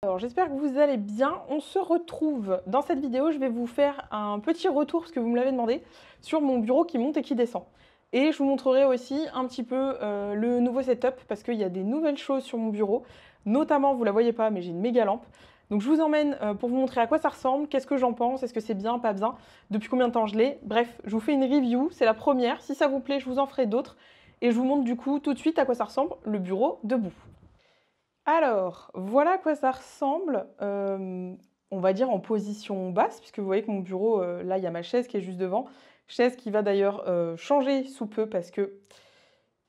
Alors j'espère que vous allez bien. On se retrouve dans cette vidéo. Je vais vous faire un petit retour, parce que vous me l'avez demandé, sur mon bureau qui monte et qui descend. Et je vous montrerai aussi un petit peu le nouveau setup, parce qu'il y a des nouvelles choses sur mon bureau. Notamment, vous la voyez pas, mais j'ai une méga lampe. Donc je vous emmène pour vous montrer à quoi ça ressemble, qu'est-ce que j'en pense, est-ce que c'est bien, pas bien, depuis combien de temps je l'ai. Bref, je vous fais une review, c'est la première. Si ça vous plaît, je vous en ferai d'autres. Et je vous montre du coup tout de suite à quoi ça ressemble, le bureau debout. Alors, voilà à quoi ça ressemble, on va dire en position basse, puisque vous voyez que mon bureau, là, il y a ma chaise qui est juste devant. Chaise qui va d'ailleurs changer sous peu parce que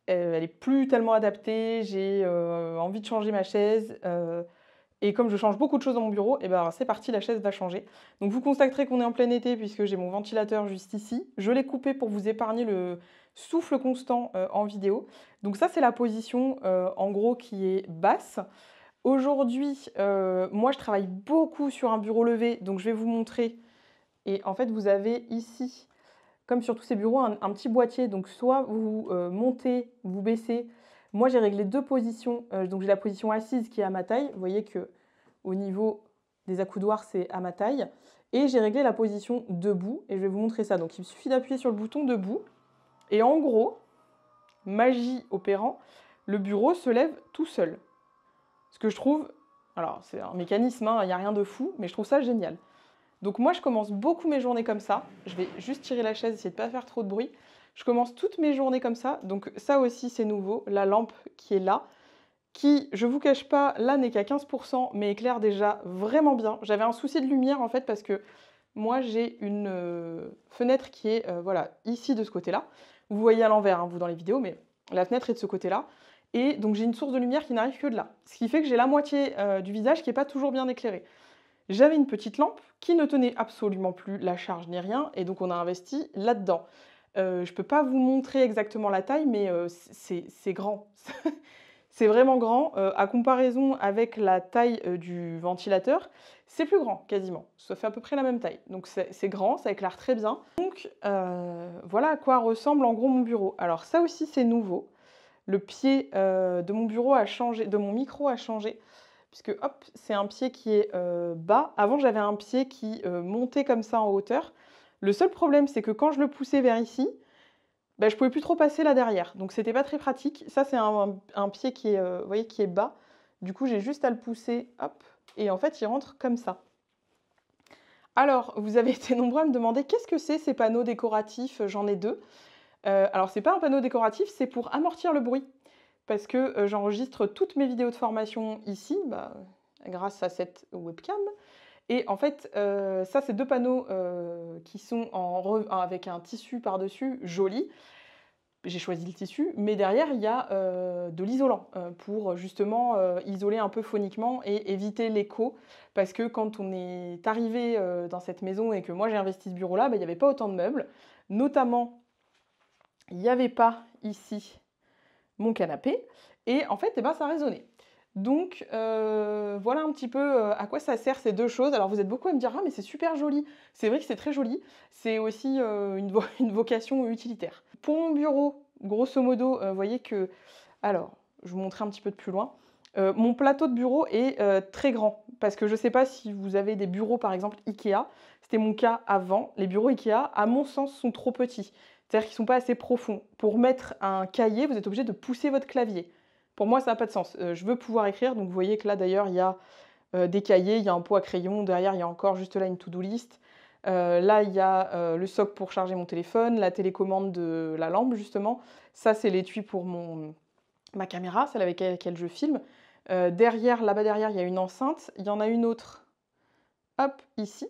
elle est plus tellement adaptée. J'ai envie de changer ma chaise. Et comme je change beaucoup de choses dans mon bureau, et ben c'est parti, la chaise va changer. Donc vous constaterez qu'on est en plein été puisque j'ai mon ventilateur juste ici. Je l'ai coupé pour vous épargner le souffle constant en vidéo. Donc ça c'est la position en gros qui est basse. Aujourd'hui, moi je travaille beaucoup sur un bureau levé, donc je vais vous montrer. Et en fait vous avez ici, comme sur tous ces bureaux, un petit boîtier. Donc soit vous montez, vous baissez. Moi j'ai réglé deux positions. Donc j'ai la position assise qui est à ma taille. Vous voyez que au niveau des accoudoirs c'est à ma taille. Et j'ai réglé la position debout. Et je vais vous montrer ça. Donc il suffit d'appuyer sur le bouton debout. Et en gros, magie opérant, le bureau se lève tout seul. Ce que je trouve, alors c'est un mécanisme, il n'y a rien de fou, mais je trouve ça génial. Donc moi, je commence beaucoup mes journées comme ça. Je vais juste tirer la chaise, essayer de ne pas faire trop de bruit. Je commence toutes mes journées comme ça. Donc ça aussi, c'est nouveau. La lampe qui est là, qui, je vous cache pas, là n'est qu'à 15%, mais éclaire déjà vraiment bien. J'avais un souci de lumière en fait parce que moi, j'ai une fenêtre qui est voilà, ici de ce côté-là. Vous voyez à l'envers, hein, vous, dans les vidéos, mais la fenêtre est de ce côté-là. Et donc j'ai une source de lumière qui n'arrive que de là. Ce qui fait que j'ai la moitié du visage qui n'est pas toujours bien éclairé. J'avais une petite lampe qui ne tenait absolument plus la charge ni rien, et donc on a investi là-dedans. Je ne peux pas vous montrer exactement la taille, mais c'est grand. C'est vraiment grand. À comparaison avec la taille du ventilateur, c'est plus grand quasiment. Ça fait à peu près la même taille. Donc c'est grand, ça éclaire très bien. Donc voilà à quoi ressemble en gros mon bureau. Alors ça aussi c'est nouveau. Le pied de mon bureau a changé, de mon micro a changé, puisque hop, c'est un pied qui est bas. Avant, j'avais un pied qui montait comme ça en hauteur. Le seul problème, c'est que quand je le poussais vers ici, bah, je pouvais plus trop passer là derrière. Donc, c'était pas très pratique. Ça, c'est un pied qui est, vous voyez, qui est bas. Du coup, j'ai juste à le pousser, hop, et en fait, il rentre comme ça. Alors, vous avez été nombreux à me demander qu'est-ce que c'est ces panneaux décoratifs, j'en ai deux. Alors, c'est pas un panneau décoratif, c'est pour amortir le bruit. Parce que j'enregistre toutes mes vidéos de formation ici, bah, grâce à cette webcam. Et en fait, ça, c'est deux panneaux qui sont avec un tissu par-dessus, joli. J'ai choisi le tissu, mais derrière, il y a de l'isolant pour justement isoler un peu phoniquement et éviter l'écho. Parce que quand on est arrivé dans cette maison et que moi j'ai investi ce bureau-là, bah, il n'y avait pas autant de meubles. Notamment, il n'y avait pas ici mon canapé, et en fait, eh ben, ça résonnait. Donc voilà un petit peu à quoi ça sert ces deux choses. Alors vous êtes beaucoup à me dire « Ah mais c'est super joli !» C'est vrai que c'est très joli, c'est aussi une vocation utilitaire. Pour mon bureau, grosso modo, vous voyez que... Alors, je vous montrer un petit peu de plus loin. Mon plateau de bureau est très grand, parce que je ne sais pas si vous avez des bureaux par exemple Ikea, c'était mon cas avant. Les bureaux Ikea, à mon sens, sont trop petits. C'est-à-dire qu'ils ne sont pas assez profonds. Pour mettre un cahier, vous êtes obligé de pousser votre clavier. Pour moi, ça n'a pas de sens. Je veux pouvoir écrire, donc vous voyez que là, d'ailleurs, il y a des cahiers, il y a un pot à crayon, derrière, il y a encore juste là une to-do list. Là, il y a le socle pour charger mon téléphone, la télécommande de la lampe, justement. Ça, c'est l'étui pour ma caméra, celle avec laquelle je filme. Derrière, là-bas derrière, il y a une enceinte. Il y en a une autre, hop, ici.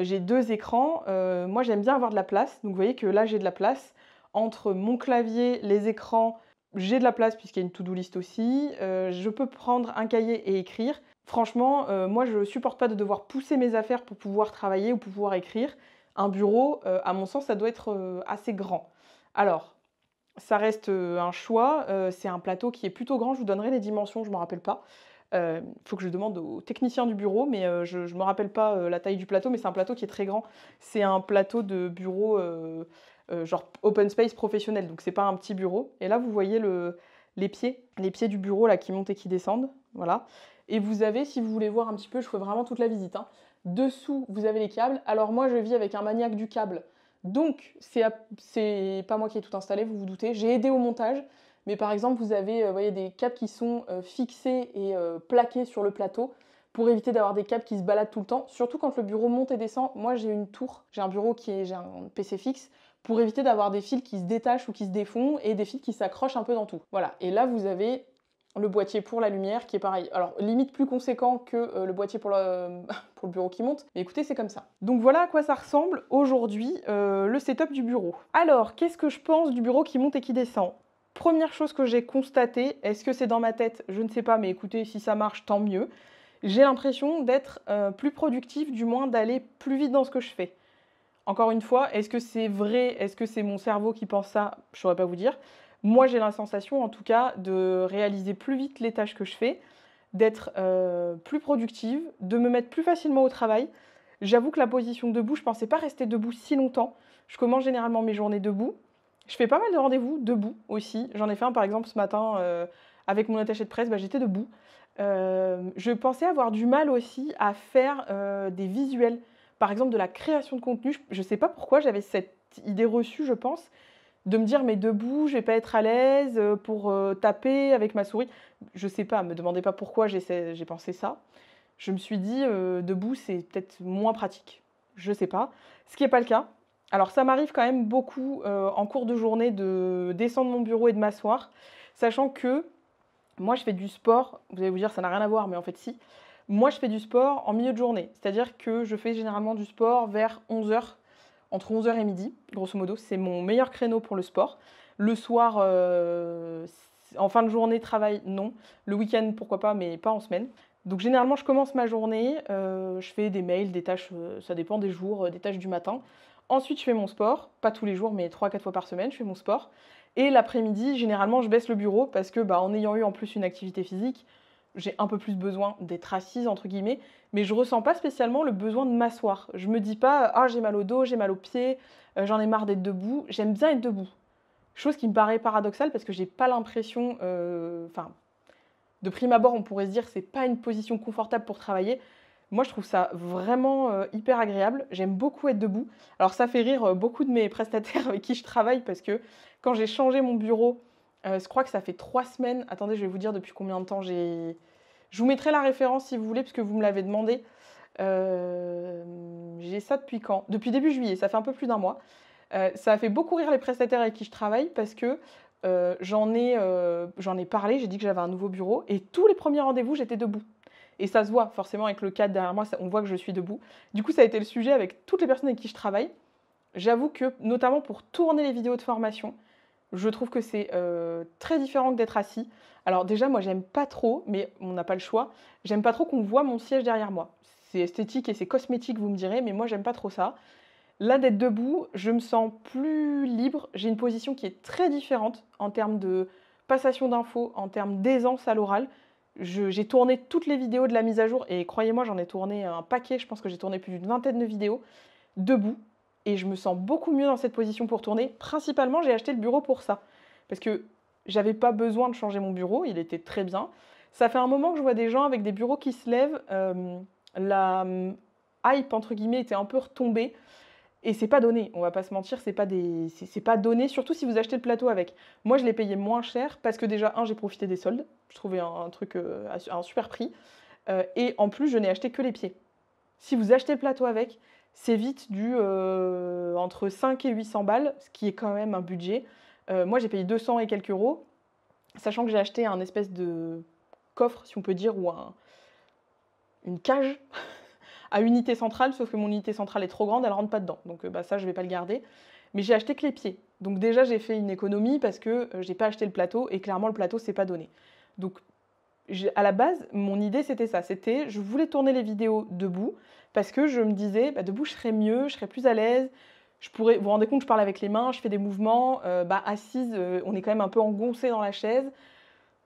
J'ai deux écrans. Moi, j'aime bien avoir de la place. Donc, vous voyez que là, j'ai de la place. Entre mon clavier, les écrans, j'ai de la place puisqu'il y a une to-do list aussi. Je peux prendre un cahier et écrire. Franchement, moi, je ne supporte pas de devoir pousser mes affaires pour pouvoir travailler ou pour pouvoir écrire. Un bureau, à mon sens, ça doit être assez grand. Alors, ça reste un choix. C'est un plateau qui est plutôt grand. Je vous donnerai les dimensions, je ne me rappelle pas. Faut que je demande au technicien du bureau, mais je ne me rappelle pas la taille du plateau, mais c'est un plateau qui est très grand. C'est un plateau de bureau genre open space professionnel, donc c'est pas un petit bureau. Et là, vous voyez les pieds du bureau là, qui montent et qui descendent. Voilà. Et vous avez, si vous voulez voir un petit peu, je fais vraiment toute la visite, hein. Dessous, vous avez les câbles. Alors moi, je vis avec un maniaque du câble. Donc, c'est pas moi qui ai tout installé, vous vous doutez. J'ai aidé au montage. Mais par exemple, vous avez voyez, des câbles qui sont fixés et plaqués sur le plateau pour éviter d'avoir des câbles qui se baladent tout le temps. Surtout quand le bureau monte et descend. Moi, j'ai une tour, j'ai un bureau j'ai un PC fixe pour éviter d'avoir des fils qui se détachent ou qui se défont et des fils qui s'accrochent un peu dans tout. Voilà. Et là, vous avez le boîtier pour la lumière qui est pareil. Alors, limite plus conséquent que le boîtier pour le, pour le bureau qui monte. Mais écoutez, c'est comme ça. Donc voilà à quoi ça ressemble aujourd'hui le setup du bureau. Alors, qu'est-ce que je pense du bureau qui monte et qui descend ? Première chose que j'ai constatée, est-ce que c'est dans ma tête? Je ne sais pas, mais écoutez, si ça marche, tant mieux. J'ai l'impression d'être plus productive, du moins d'aller plus vite dans ce que je fais. Encore une fois, est-ce que c'est vrai? Est-ce que c'est mon cerveau qui pense ça? Je ne saurais pas vous dire. Moi, j'ai la sensation, en tout cas, de réaliser plus vite les tâches que je fais, d'être plus productive, de me mettre plus facilement au travail. J'avoue que la position debout, je ne pensais pas rester debout si longtemps. Je commence généralement mes journées debout. Je fais pas mal de rendez-vous debout aussi. J'en ai fait un par exemple ce matin avec mon attaché de presse, j'étais debout. Je pensais avoir du mal aussi à faire des visuels, par exemple de la création de contenu. Je ne sais pas pourquoi j'avais cette idée reçue, je pense, de me dire mais debout, je vais pas être à l'aise pour taper avec ma souris. Je sais pas, me demandez pas pourquoi j'ai pensé ça. Je me suis dit debout c'est peut-être moins pratique. Je sais pas. Ce qui n'est pas le cas. Alors ça m'arrive quand même beaucoup en cours de journée de descendre mon bureau et de m'asseoir, sachant que moi je fais du sport, vous allez vous dire ça n'a rien à voir, mais en fait si. Moi je fais du sport en milieu de journée, c'est-à-dire que je fais généralement du sport vers 11h, entre 11h et midi, grosso modo, c'est mon meilleur créneau pour le sport. Le soir, en fin de journée, travail, non. Le week-end, pourquoi pas, mais pas en semaine. Donc généralement je commence ma journée, je fais des mails, des tâches, ça dépend des jours, des tâches du matin. Ensuite, je fais mon sport, pas tous les jours, mais 3-4 fois par semaine, je fais mon sport. Et l'après-midi, généralement, je baisse le bureau parce que, en ayant eu en plus une activité physique, j'ai un peu plus besoin d'être assise, entre guillemets, mais je ressens pas spécialement le besoin de m'asseoir. Je me dis pas, ah, j'ai mal au dos, j'ai mal aux pieds, j'en ai marre d'être debout. J'aime bien être debout. Chose qui me paraît paradoxale parce que j'ai pas l'impression, de prime abord, on pourrait se dire que c'est pas une position confortable pour travailler. Moi, je trouve ça vraiment hyper agréable. J'aime beaucoup être debout. Alors, ça fait rire beaucoup de mes prestataires avec qui je travaille parce que quand j'ai changé mon bureau, je crois que ça fait 3 semaines. Attendez, je vais vous dire depuis combien de temps j'ai... Je vous mettrai la référence si vous voulez, puisque vous me l'avez demandé. J'ai ça depuis quand? Depuis début juillet, ça fait un peu plus d'un mois. Ça a fait beaucoup rire les prestataires avec qui je travaille parce que j'en ai parlé, j'ai dit que j'avais un nouveau bureau et tous les premiers rendez-vous, j'étais debout. Et ça se voit forcément avec le cadre derrière moi, on voit que je suis debout. Du coup, ça a été le sujet avec toutes les personnes avec qui je travaille. J'avoue que, notamment pour tourner les vidéos de formation, je trouve que c'est très différent que d'être assis. Alors déjà, moi, j'aime pas trop, mais on n'a pas le choix, j'aime pas trop qu'on voit mon siège derrière moi. C'est esthétique et c'est cosmétique, vous me direz, mais moi, j'aime pas trop ça. Là, d'être debout, je me sens plus libre. J'ai une position qui est très différente en termes de passation d'infos, en termes d'aisance à l'oral. J'ai tourné toutes les vidéos de la mise à jour et croyez-moi, j'en ai tourné un paquet. Je pense que j'ai tourné plus d'une vingtaine de vidéos debout et je me sens beaucoup mieux dans cette position pour tourner. Principalement, j'ai acheté le bureau pour ça parce que j'avais pas besoin de changer mon bureau, il était très bien. Ça fait un moment que je vois des gens avec des bureaux qui se lèvent. La hype, entre guillemets, était un peu retombée. Et c'est pas donné, on va pas se mentir, c'est pas donné, surtout si vous achetez le plateau avec. Moi, je l'ai payé moins cher parce que déjà, j'ai profité des soldes, je trouvais un truc à un super prix, et en plus, je n'ai acheté que les pieds. Si vous achetez le plateau avec, c'est vite entre 5 et 800 balles, ce qui est quand même un budget. Moi, j'ai payé 200 et quelques euros, sachant que j'ai acheté un espèce de coffre, si on peut dire, ou une cage à unité centrale, sauf que mon unité centrale est trop grande, elle ne rentre pas dedans. Donc ça, je ne vais pas le garder. Mais j'ai acheté que les pieds. Donc déjà, j'ai fait une économie parce que je n'ai pas acheté le plateau et clairement, le plateau, c'est pas donné. Donc à la base, mon idée, c'était ça. Je voulais tourner les vidéos debout parce que je me disais, debout, je serais mieux, je serais plus à l'aise. Vous vous rendez compte, je parle avec les mains, je fais des mouvements. Assise, on est quand même un peu engoncé dans la chaise.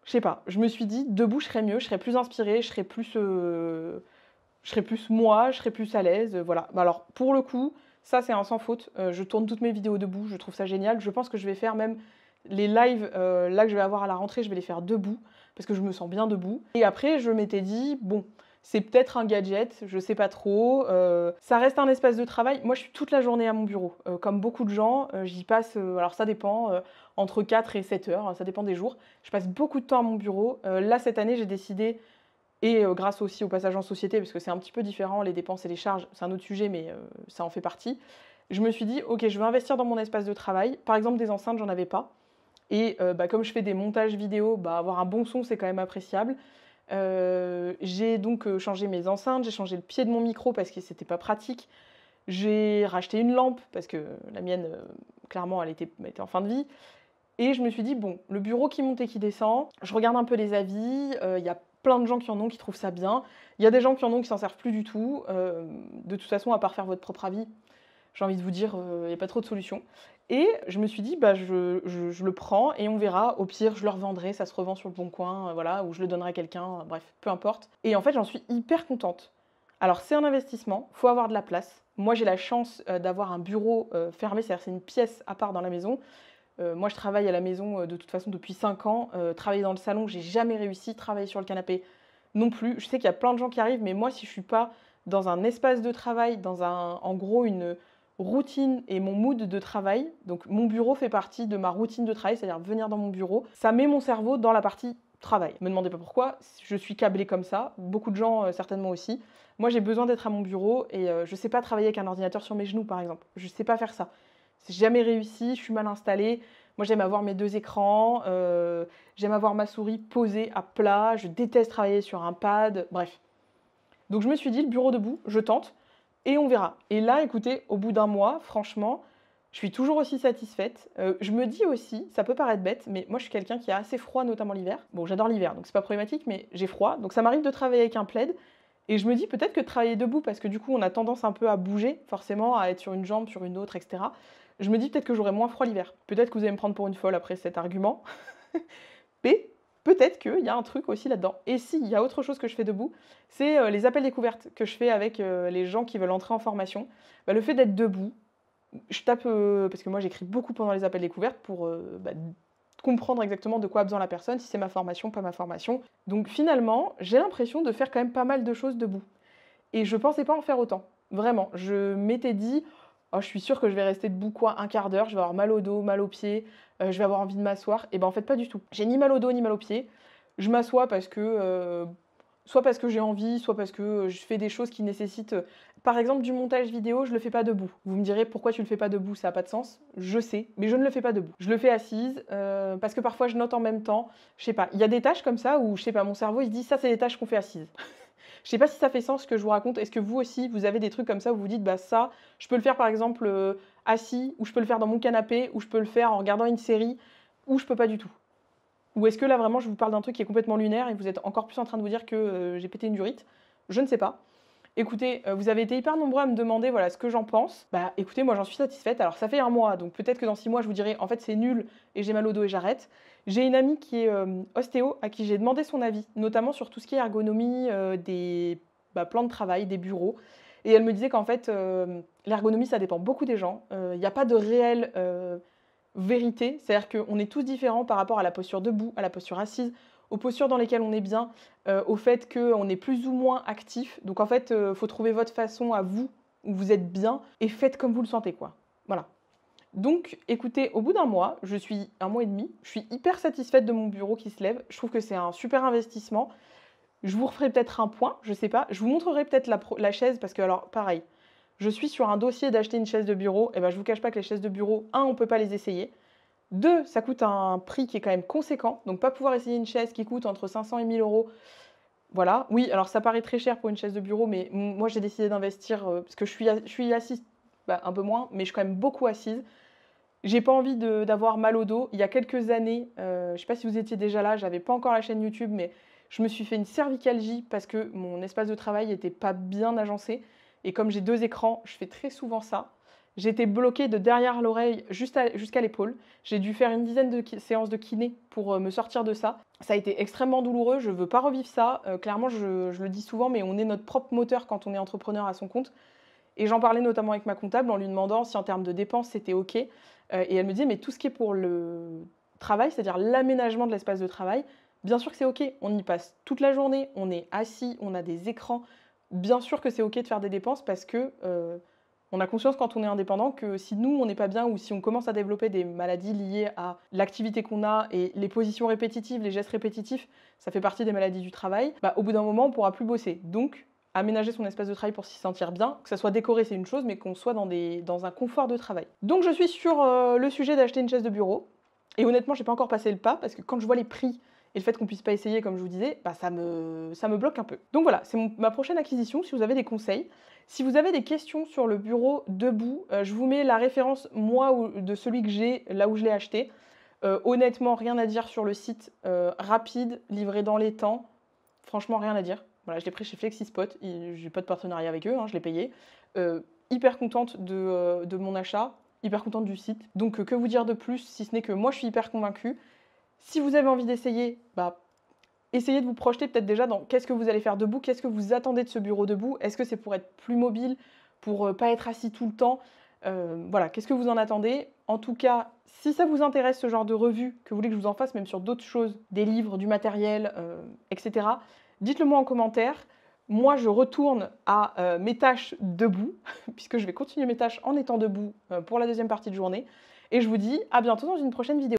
Je sais pas, je me suis dit, debout, je serais mieux, je serais plus inspirée, je serais plus moi, je serais plus à l'aise, voilà. Alors, pour le coup, ça, c'est un sans faute. Je tourne toutes mes vidéos debout, je trouve ça génial. Je pense que je vais faire même Les lives, là, que je vais avoir à la rentrée, je vais les faire debout, parce que je me sens bien debout. Et après, je m'étais dit, bon, c'est peut-être un gadget, je sais pas trop. Ça reste un espace de travail. Moi, je suis toute la journée à mon bureau. Comme beaucoup de gens, j'y passe, alors ça dépend, entre 4 et 7 heures, ça dépend des jours. Je passe beaucoup de temps à mon bureau. Là, cette année, j'ai décidé, et grâce aussi au passage en société, parce que c'est un petit peu différent, les dépenses et les charges, c'est un autre sujet, mais ça en fait partie. Je me suis dit, ok, je vais investir dans mon espace de travail. Par exemple, des enceintes, j'en avais pas. Et comme je fais des montages vidéo, avoir un bon son, c'est quand même appréciable. J'ai donc changé mes enceintes, j'ai changé le pied de mon micro parce que c'était pas pratique. J'ai racheté une lampe parce que la mienne, clairement, elle était en fin de vie. Et je me suis dit, bon, le bureau qui monte et qui descend, je regarde un peu les avis, il y a plein de gens qui en ont, qui trouvent ça bien. Il y a des gens qui en ont, qui s'en servent plus du tout. De toute façon, à part faire votre propre avis, j'ai envie de vous dire, il n'y a pas trop de solutions. Et je me suis dit, je le prends et on verra. Au pire, je le revendrai, ça se revend sur le bon coin, voilà, ou je le donnerai à quelqu'un, bref, peu importe. Et en fait, j'en suis hyper contente. Alors, c'est un investissement, il faut avoir de la place. Moi, j'ai la chance d'avoir un bureau fermé, c'est-à-dire c'est une pièce à part dans la maison. Moi, je travaille à la maison de toute façon depuis 5 ans. Travailler dans le salon, j'ai jamais réussi. Travailler sur le canapé, non plus. Je sais qu'il y a plein de gens qui arrivent, mais moi, si je suis pas dans un espace de travail, en gros, une routine et mon mood de travail, donc mon bureau fait partie de ma routine de travail, c'est-à-dire venir dans mon bureau, ça met mon cerveau dans la partie travail. Ne me demandez pas pourquoi, je suis câblée comme ça, beaucoup de gens certainement aussi. Moi, j'ai besoin d'être à mon bureau et je sais pas travailler avec un ordinateur sur mes genoux, par exemple. Je sais pas faire ça. C'est jamais réussi, je suis mal installée. Moi, j'aime avoir mes 2 écrans, j'aime avoir ma souris posée à plat, je déteste travailler sur un pad, bref. Donc je me suis dit, le bureau debout, je tente, et on verra. Et là, écoutez, au bout d'un mois, franchement, je suis toujours aussi satisfaite. Je me dis aussi, ça peut paraître bête, mais moi je suis quelqu'un qui a assez froid, notamment l'hiver. Bon, j'adore l'hiver, donc c'est pas problématique, mais j'ai froid. Donc ça m'arrive de travailler avec un plaid. Et je me dis peut-être que de travailler debout, parce que du coup on a tendance un peu à bouger, forcément, à être sur une jambe, sur une autre, etc. Je me dis peut-être que j'aurai moins froid l'hiver. Peut-être que vous allez me prendre pour une folle après cet argument. Mais peut-être qu'il y a un truc aussi là-dedans. Et s'il y a autre chose que je fais debout, c'est les appels découvertes que je fais avec les gens qui veulent entrer en formation. Le fait d'être debout, je tape, parce que moi j'écris beaucoup pendant les appels découvertes pour comprendre exactement de quoi a besoin la personne, si c'est ma formation, pas ma formation. Donc finalement, j'ai l'impression de faire quand même pas mal de choses debout. Et je pensais pas en faire autant. Vraiment, je m'étais dit, oh, je suis sûre que je vais rester debout quoi, un quart d'heure, je vais avoir mal au dos, mal aux pieds, je vais avoir envie de m'asseoir. Et ben en fait pas du tout. J'ai ni mal au dos ni mal aux pieds. Je m'assois parce que soit parce que j'ai envie, soit parce que je fais des choses qui nécessitent, par exemple du montage vidéo, je le fais pas debout. Vous me direz pourquoi tu le fais pas debout, ça a pas de sens. Je sais, mais je ne le fais pas debout. Je le fais assise parce que parfois je note en même temps. Je sais pas, il y a des tâches comme ça où je sais pas, mon cerveau il se dit ça c'est des tâches qu'on fait assise. Je sais pas si ça fait sens ce que je vous raconte. Est-ce que vous aussi, vous avez des trucs comme ça où vous vous dites, bah ça, je peux le faire par exemple assis, ou je peux le faire dans mon canapé, ou je peux le faire en regardant une série, ou je peux pas du tout. Ou est-ce que là vraiment je vous parle d'un truc qui est complètement lunaire et vous êtes encore plus en train de vous dire que j'ai pété une durite? Je ne sais pas. Écoutez, vous avez été hyper nombreux à me demander voilà, ce que j'en pense. Bah écoutez, moi j'en suis satisfaite. Alors ça fait un mois, donc peut-être que dans 6 mois je vous dirai en fait c'est nul et j'ai mal au dos et j'arrête. J'ai une amie qui est ostéo à qui j'ai demandé son avis, notamment sur tout ce qui est ergonomie des plans de travail, des bureaux. Et elle me disait qu'en fait l'ergonomie ça dépend beaucoup des gens. Il n'y a pas de réelle vérité, c'est-à-dire qu'on est tous différents par rapport à la posture debout, à la posture assise, aux postures dans lesquelles on est bien, au fait qu'on est plus ou moins actif. Donc en fait, il faut trouver votre façon à vous, où vous êtes bien, et faites comme vous le sentez, quoi. Voilà. Donc, écoutez, au bout d'un mois, un mois et demi, je suis hyper satisfaite de mon bureau qui se lève. Je trouve que c'est un super investissement. Je vous referai peut-être un point, je sais pas. Je vous montrerai peut-être la chaise, parce que alors, pareil, je suis sur un dossier d'acheter une chaise de bureau. Et ben, je vous cache pas que les chaises de bureau, on peut pas les essayer. 2, ça coûte un prix qui est quand même conséquent. Donc, pas pouvoir essayer une chaise qui coûte entre 500 et 1000 euros. Voilà. Oui, alors ça paraît très cher pour une chaise de bureau, mais moi, j'ai décidé d'investir parce que je suis assise un peu moins, mais je suis quand même beaucoup assise. J'ai pas envie d'avoir mal au dos. Il y a quelques années, je sais pas si vous étiez déjà là, j'avais pas encore la chaîne YouTube, mais je me suis fait une cervicalgie parce que mon espace de travail était pas bien agencé. Et comme j'ai 2 écrans, je fais très souvent ça. J'étais bloquée de derrière l'oreille jusqu'à l'épaule. J'ai dû faire une dizaine de séances de kiné pour me sortir de ça. Ça a été extrêmement douloureux, je veux pas revivre ça. Clairement, je le dis souvent, mais on est notre propre moteur quand on est entrepreneur à son compte. Et j'en parlais notamment avec ma comptable en lui demandant si en termes de dépenses c'était OK. Et elle me disait, mais tout ce qui est pour travail, c'est-à-dire l'aménagement de l'espace de travail, bien sûr que c'est OK. On y passe toute la journée, on est assis, on a des écrans. Bien sûr que c'est OK de faire des dépenses parce que on a conscience quand on est indépendant que si nous, on n'est pas bien ou si on commence à développer des maladies liées à l'activité qu'on a et les positions répétitives, les gestes répétitifs, ça fait partie des maladies du travail, bah, au bout d'un moment, on ne pourra plus bosser. Donc, aménager son espace de travail pour s'y sentir bien, que ça soit décoré, c'est une chose, mais qu'on soit dans un confort de travail. Donc, je suis sur le sujet d'acheter une chaise de bureau. Et honnêtement, j'ai pas encore passé le pas parce que quand je vois les prix et le fait qu'on puisse pas essayer, comme je vous disais, bah ça me bloque un peu. Donc voilà, c'est ma prochaine acquisition. Si vous avez des conseils, si vous avez des questions sur le bureau debout, je vous mets la référence, moi, de celui que j'ai, là où je l'ai acheté. Honnêtement, rien à dire sur le site. Rapide, livré dans les temps. Franchement, rien à dire. Voilà, je l'ai pris chez FlexiSpot. J'ai pas de partenariat avec eux, hein, je l'ai payé. Hyper contente de mon achat. Hyper contente du site. Donc, que vous dire de plus, si ce n'est que moi, je suis hyper convaincue. Si vous avez envie d'essayer, bah, essayez de vous projeter peut-être déjà dans qu'est-ce que vous allez faire debout, qu'est-ce que vous attendez de ce bureau debout, est-ce que c'est pour être plus mobile, pour pas être assis tout le temps, voilà, qu'est-ce que vous en attendez? En tout cas, si ça vous intéresse ce genre de revue, que vous voulez que je vous en fasse même sur d'autres choses, des livres, du matériel, etc., dites-le moi en commentaire. Moi, je retourne à mes tâches debout, puisque je vais continuer mes tâches en étant debout pour la deuxième partie de journée. Et je vous dis à bientôt dans une prochaine vidéo.